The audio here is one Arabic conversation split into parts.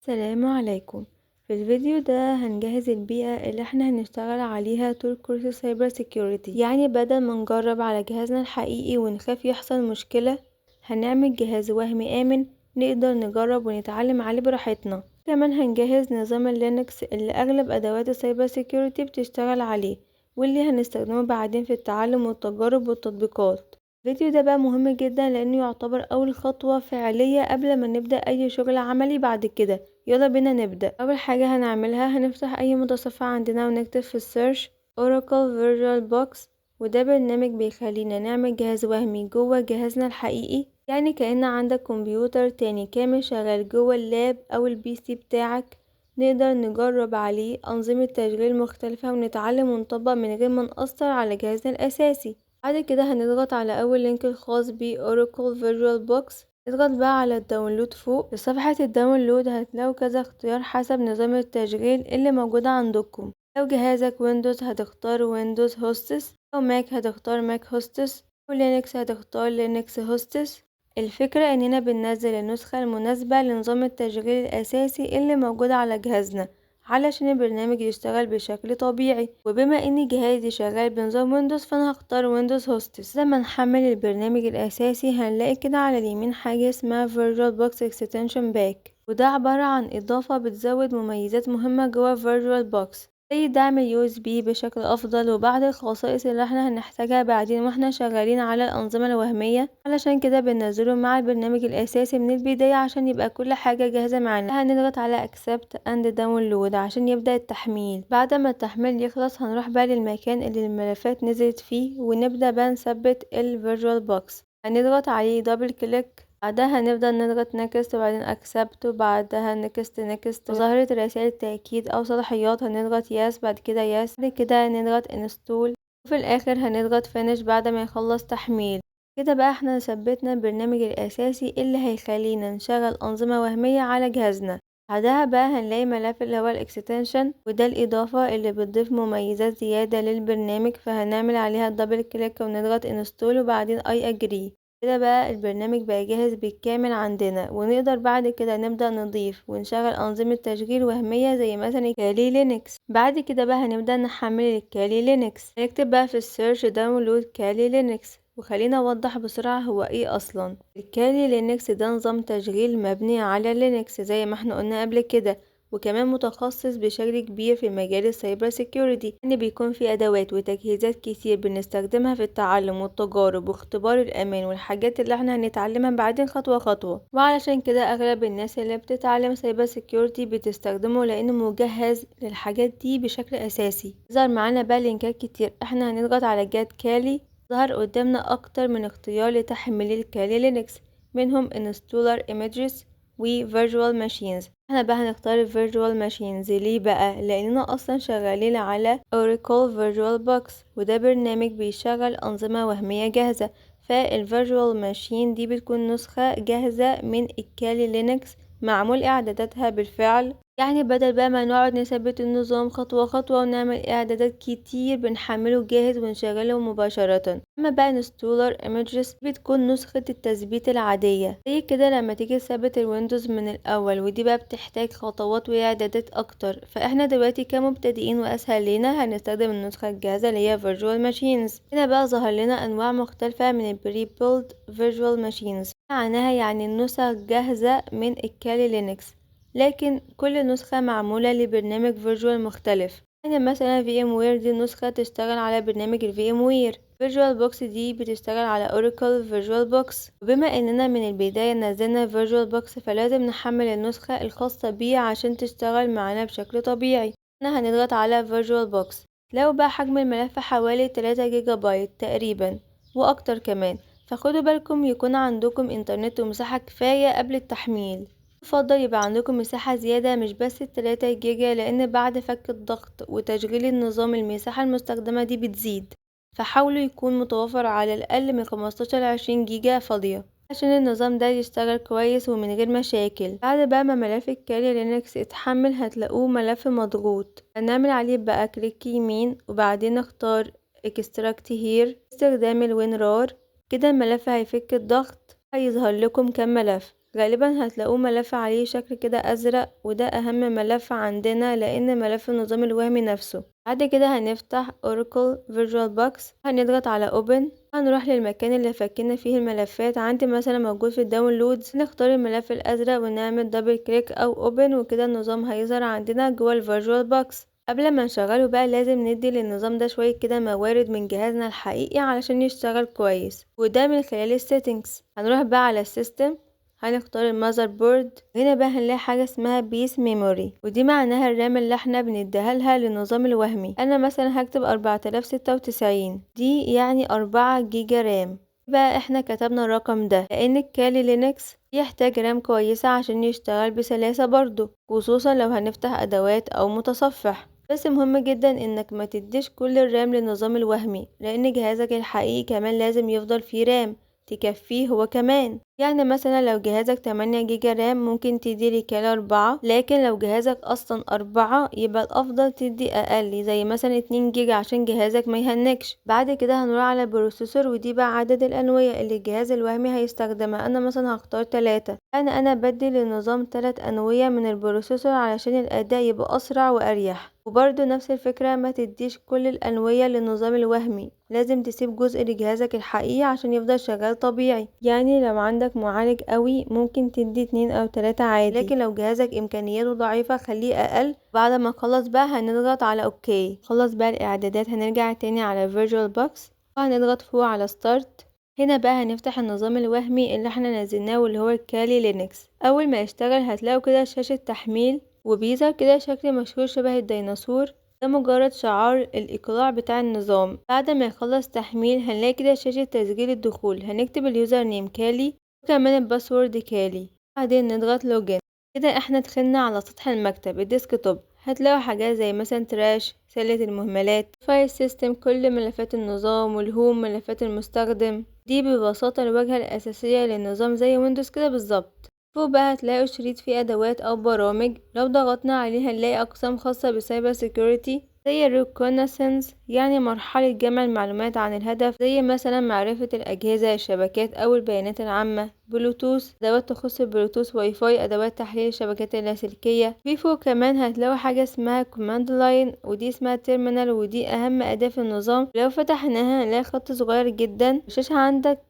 السلام عليكم. في الفيديو ده هنجهز البيئة اللي احنا هنشتغل عليها طول كورس سايبر سيكيورتي. يعني بدل ما نجرب على جهازنا الحقيقي ونخاف يحصل مشكلة، هنعمل جهاز وهمي آمن نقدر نجرب ونتعلم عليه براحتنا. كمان هنجهز نظام اللينكس اللي أغلب أدوات السايبر سيكيورتي بتشتغل عليه، واللي هنستخدمه بعدين في التعلم والتجارب والتطبيقات. الفيديو ده بقى مهم جدا لأنه يعتبر أول خطوة فعلية قبل ما نبدأ أي شغل عملي بعد كده. يلا بينا نبدأ. أول حاجة هنعملها هنفتح أي متصفح عندنا ونكتب في السيرش Oracle VirtualBox، وده برنامج بيخلينا نعمل جهاز وهمي جوه جهازنا الحقيقي. يعني كأن عندك كمبيوتر تاني كامل شغال جوه اللاب أو البي سي بتاعك، نقدر نجرب عليه أنظمة تشغيل مختلفة ونتعلم ونطبق من غير ما نأثر على جهازنا الأساسي. بعد كده هنضغط على أول لينك الخاص ب Oracle VirtualBox. اضغط بقى على الداونلود فوق. في صفحة الداونلود هتلاقوا كذا اختيار حسب نظام التشغيل اللي موجود عندكم. لو جهازك ويندوز هتختار ويندوز هوستس، لو ماك هتختار ماك هوستس، ولينكس هتختار لينكس هوستس. الفكرة اننا بننزل النسخة المناسبة لنظام التشغيل الأساسي اللي موجود على جهازنا علشان البرنامج يشتغل بشكل طبيعي. وبما ان جهازي شغال بنظام ويندوز فانا هختار ويندوز هوستس. لما نحمل البرنامج الاساسي هنلاقي كده على اليمين حاجة اسمها VirtualBox Extension Pack، وده عبارة عن اضافة بتزود مميزات مهمة جوه VirtualBox زي دعم USB بشكل افضل وبعض الخصائص اللي احنا هنحتاجها بعدين واحنا شغالين على الانظمة الوهمية. علشان كده بننزله مع البرنامج الاساسي من البداية عشان يبقى كل حاجة جاهزة معانا. هنضغط على Accept and Download عشان يبدأ التحميل. بعد ما التحميل يخلص هنروح بقى للمكان اللي الملفات نزلت فيه ونبدأ بقى نثبت VirtualBox. هنضغط عليه دبل كليك، بعدها هنفضل نضغط next وبعدين accept وبعدها next وظهرت رسائل التأكيد أو صلاحيات هنضغط yes، بعد كده yes، بعد كده نضغط install، وفي الآخر هنضغط finish بعد ما يخلص تحميل. كده بقى احنا ثبتنا البرنامج الأساسي اللي هيخلينا نشغل أنظمة وهمية على جهازنا. بعدها بقى هنلاقي ملف اللي هو الاكستنشن، وده الإضافة اللي بتضيف مميزات زيادة للبرنامج، فهنعمل عليها دبل كليك ونضغط install وبعدين I agree. كده بقى البرنامج بقى جاهز بالكامل عندنا، ونقدر بعد كده نبدأ نضيف ونشغل أنظمة تشغيل وهمية زي مثلا الكالي لينكس. بعد كده بقى هنبدأ نحمل الكالي لينكس. هنكتب بقى في السيرش داونلود كالي لينكس، وخلينا اوضح بسرعة هو ايه اصلا. الكالي لينكس ده نظام تشغيل مبني على لينكس زي ما احنا قلنا قبل كده، وكمان متخصص بشكل كبير في مجال السايبر سيكيورتي، ان بيكون في ادوات وتجهيزات كتير بنستخدمها في التعلم والتجارب واختبار الامان والحاجات اللي احنا هنتعلمها بعدين خطوة خطوة. وعلشان كده اغلب الناس اللي بتتعلم سايبر سيكيورتي بتستخدمه لانه مجهز للحاجات دي بشكل اساسي. ظهر معانا بقى لينكات كتير، احنا هنضغط على جات كالي. ظهر قدامنا اكتر من اختيار لتحميل الكالي لينكس، منهم installer images و virtual machines. احنا بقى هنختار virtual machines ليه بقى؟ لاننا اصلا شغالين على Oracle VirtualBox، وده برنامج بيشغل انظمة وهمية جاهزة. فالvirtual machine دي بتكون نسخة جاهزة من الكالي لينكس معمول اعداداتها بالفعل. يعني بدل بقى ما نقعد نثبت النظام خطوة خطوة ونعمل اعدادات كتير، بنحمله جاهز ونشغله مباشرة. اما بقى installer images بتكون نسخة التثبيت العادية زي كده لما تيجي تثبت الويندوز من الاول، ودي بقى بتحتاج خطوات واعدادات اكتر. فاحنا دلوقتي كمبتدئين واسهل لينا هنستخدم النسخة الجاهزة اللي هي virtual machines. هنا بقى ظهر لنا انواع مختلفة من البري بيلد virtual machines، معناها يعني النسخ جاهزة من الكالي لينكس، لكن كل نسخة معمولة لبرنامج فيرجوال مختلف. يعني مثلا VMware دي نسخة تشتغل على برنامج VMware. VirtualBox دي بتشتغل على Oracle VirtualBox. وبما اننا من البداية نزلنا VirtualBox فلازم نحمل النسخة الخاصة بيه عشان تشتغل معانا بشكل طبيعي. هنا هنضغط على VirtualBox. لو بقى حجم الملف حوالي 3 جيجا بايت تقريبا واكتر كمان، فخدوا بالكم يكون عندكم انترنت ومساحة كفاية قبل التحميل. يفضل يبقى عندكم مساحة زيادة مش بس ال3 جيجا، لان بعد فك الضغط وتشغيل النظام المساحة المستخدمة دي بتزيد، فحاولوا يكون متوفر على الاقل من 15 ل 20 جيجا فاضية عشان النظام ده يشتغل كويس ومن غير مشاكل. بعد بقى ما ملف الكالي لينكس اتحمل هتلاقوه ملف مضغوط. هنعمل عليه بقى كليك يمين وبعدين نختار extract here باستخدام الWinrar. كده الملف هيفك الضغط، هيظهر لكم كم ملف. غالبا هتلاقوه ملف عليه شكل كده ازرق، وده اهم ملف عندنا لان ملف النظام الوهمي نفسه. بعد كده هنفتح Oracle VirtualBox، هنضغط على Open، هنروح للمكان اللي فكينا فيه الملفات. عندي مثلا موجود في الداونلودز، نختار الملف الازرق ونعمل دبل كليك او Open، وكده النظام هيظهر عندنا جوه الفيرجوال بوكس. قبل ما نشغله بقى لازم ندي للنظام ده شوية كده موارد من جهازنا الحقيقي علشان يشتغل كويس، وده من خلال السيتنجز. هنروح بقى على السيستم، هنختار المذر بورد، هنا بقى هنلاقي حاجة اسمها بيس ميموري، ودي معناها الرام اللي احنا بنديها لها للنظام الوهمي. انا مثلا هكتب 4096، دي يعني 4 جيجا رام. بقى احنا كتبنا الرقم ده لان الكالي لينكس يحتاج رام كويسة عشان يشتغل بسلاسة برضو، خصوصا لو هنفتح ادوات او متصفح. بس مهم جدا انك ما تديش كل الرام للنظام الوهمي، لان جهازك الحقيقي كمان لازم يفضل فيه رام تكفيه هو كمان. يعني مثلا لو جهازك 8 جيجا رام ممكن تدي ركالة 4، لكن لو جهازك اصلا 4 يبقى الافضل تدي اقل، زي مثلا 2 جيجا عشان جهازك ما يهنكش. بعد كده هنروح على البروسيسور، ودي بقى عدد الانوية اللي الجهاز الوهمي هيستخدمها. انا مثلا هختار 3، انا بدي للنظام 3 انوية من البروسيسور علشان الاداء يبقى اسرع واريح. وبرضه نفس الفكرة، ما تديش كل الأنوية للنظام الوهمي، لازم تسيب جزء لجهازك الحقيقي عشان يفضل شغال طبيعي. يعني لو عندك معالج قوي ممكن تدي 2 أو 3 عادي، لكن لو جهازك إمكانياته ضعيفة خليه أقل. بعد ما نخلص بقى هنضغط على اوكي. خلص بقى الإعدادات، هنرجع تاني على VirtualBox وهنضغط فوق على ستارت. هنا بقى هنفتح النظام الوهمي اللي احنا نزلناه واللي هو الكالي لينكس. أول ما يشتغل هتلاقوا كده شاشة تحميل، وبيظهر كده شكل مشهور شبه الديناصور، ده مجرد شعار الإيقاع بتاع النظام. بعد ما يخلص تحميل هنلاقي كده شاشة تسجيل الدخول، هنكتب اليوزر نيم كالي وكمان الباسورد كالي، بعدين نضغط لوجين. كده احنا دخلنا على سطح المكتب الديسكتوب. هتلاقوا حاجات زي مثلا تراش، سلة المهملات، فايل سيستم كل ملفات النظام، والهوم ملفات المستخدم. دي ببساطة الواجهة الأساسية للنظام زي ويندوز كده بالظبط. فوق بقى هتلاقوا شريط فيه ادوات او برامج، لو ضغطنا عليه هنلاقي اقسام خاصة بالسايبر سيكوريتي زي الريكوناسنس، يعني مرحلة جمع المعلومات عن الهدف، زي مثلا معرفة الاجهزة، الشبكات او البيانات العامة. بلوتوث، ادوات تخص البلوتوث. واي فاي، ادوات تحليل الشبكات اللاسلكية. في فوق كمان هتلاقوا حاجة اسمها كوماند لاين، ودي اسمها تيرمينال، ودي اهم اداة في النظام. لو فتحناها هنلاقي خط صغير جدا. الشاشة عندك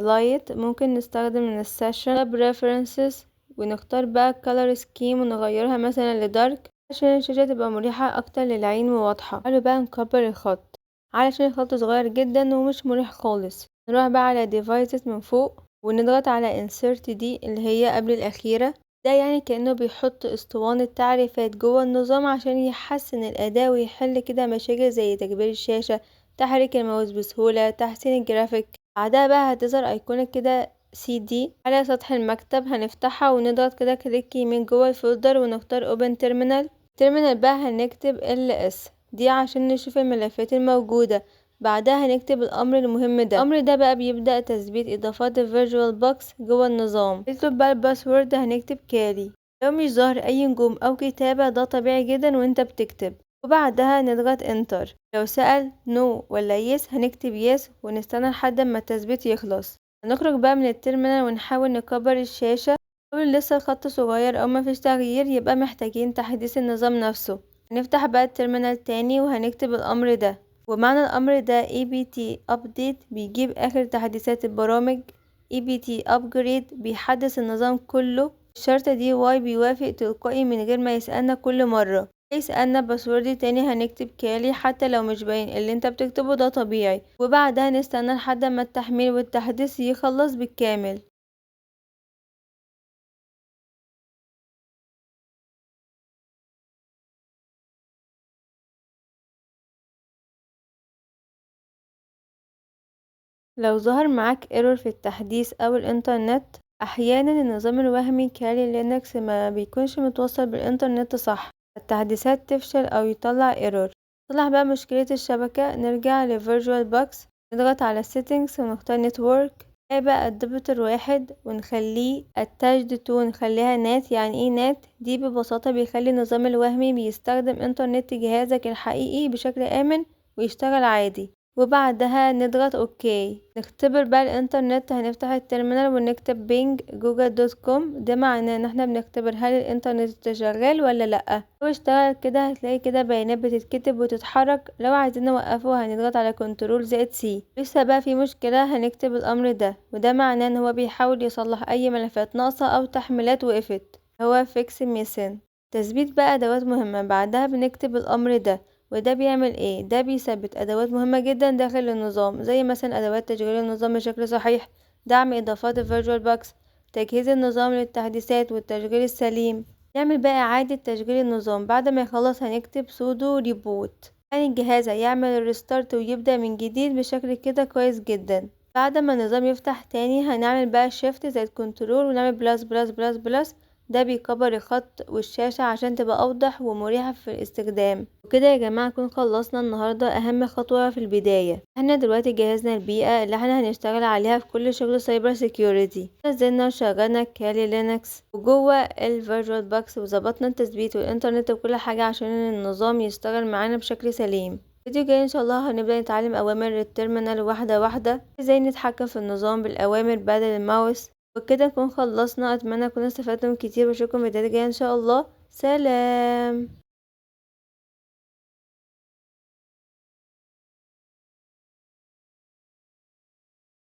لايت، ممكن نستخدم من السيشن بريفرنسز ونختار بقى color scheme ونغيرها مثلا لدارك عشان الشاشة تبقى مريحة اكتر للعين وواضحة. تعالوا بقى نكبر الخط علشان الخط صغير جدا ومش مريح خالص. نروح بقى على devices من فوق ونضغط على insert دي اللي هي قبل الاخيرة. ده يعني كأنه بيحط اسطوانة تعريفات جوه النظام عشان يحسن الاداء ويحل كده مشاكل زي تكبير الشاشة، تحريك الماوس بسهولة، تحسين الجرافيك. بعدها بقى هتظهر ايقونة كده CD على سطح المكتب، هنفتحها ونضغط كده كليك يمين جوه الفولدر ونختار Open Terminal. بقى هنكتب LS دي عشان نشوف الملفات الموجودة. بعدها هنكتب الأمر المهم ده. الأمر ده بقى بيبدأ تثبيت إضافات الفيرجوال بوكس جوه النظام. نكتب بقى الباسورد، هنكتب كالي. لو مش ظاهر أي نجوم أو كتابة ده طبيعي جدا وانت بتكتب، وبعدها نضغط انتر. لو سأل نو ولا يس هنكتب يس ونستنى لحد ما التثبيت يخلص. هنخرج بقى من التيرمينال ونحاول نكبر الشاشة. لو لسه الخط صغير او مفيش تغيير يبقى محتاجين تحديث النظام نفسه. هنفتح بقى التيرمينال تاني وهنكتب الامر ده، ومعنى الامر ده APT update بيجيب اخر تحديثات البرامج، APT upgrade بيحدث النظام كله. الشرطة دي واي بيوافق تلقائي من غير ما يسألنا كل مرة. يسألنا باسورد تاني هنكتب كالي حتى لو مش باين اللي انت بتكتبه ده طبيعي، وبعدها نستنى لحد ما التحميل والتحديث يخلص بالكامل. لو ظهر معاك ايرور في التحديث او الانترنت، احيانا النظام الوهمي كالي لينكس ما بيكونش متوصل بالانترنت صح، التحديثات تفشل او يطلع ايرور. تصلح بقى مشكلة الشبكة، نرجع لفيرجوال بوكس، نضغط على settings ونختار نتورك، بقى الدبتر 1 ونخليه attached to، نخليها نات. يعني ايه نات؟ دي ببساطة بيخلي النظام الوهمي بيستخدم انترنت جهازك الحقيقي بشكل آمن ويشتغل عادي. وبعدها نضغط اوكي. نختبر بقى الانترنت، هنفتح التيرمينال ونكتب بينج جوجل دوت كوم. ده معناه ان احنا بنختبر هل الانترنت شغال ولا لا. لو اشتغل كده هتلاقي كده بيانات بتتكتب وتتحرك. لو عايزين نوقفه هنضغط على كنترول زائد سي. لسه بقى في مشكلة هنكتب الامر ده، وده معناه ان هو بيحاول يصلح اي ملفات ناقصة او تحميلات وقفت، هو فيكس ميسن. تثبيت بقى ادوات مهمة، بعدها بنكتب الامر ده. وده بيعمل ايه؟ ده بيثبت ادوات مهمة جدا داخل النظام، زي مثلا ادوات تشغيل النظام بشكل صحيح، دعم اضافات الفيرجوال بوكس، تجهيز النظام للتحديثات والتشغيل السليم. نعمل بقى اعادة تشغيل النظام. بعد ما يخلص هنكتب سودو ريبوت، يعني الجهاز هيعمل الريستارت ويبدأ من جديد بشكل كده كويس جدا. بعد ما النظام يفتح تاني هنعمل بقى شيفت زائد كنترول ونعمل بلس بلس بلس بلس. ده بيكبر الخط والشاشة عشان تبقى أوضح ومريحة في الاستخدام. وكده يا جماعة نكون خلصنا النهاردة أهم خطوة في البداية. احنا دلوقتي جهزنا البيئة اللي احنا هنشتغل عليها في كل شغل سايبر سيكيورتي. نزلنا وشغلنا كالي لينكس وجوه الفيرجوال بوكس، وظبطنا التثبيت والإنترنت وكل حاجة عشان النظام يشتغل معانا بشكل سليم. الفيديو الجاي ان شاء الله هنبدأ نتعلم اوامر التيرمينال واحدة واحدة، ازاي نتحكم في النظام بالاوامر بدل الماوس. وبكده نكون خلصنا. اتمنى اكون استفدتم كتير، واشوفكم في الفيديو الجاي ان شاء الله. سلام.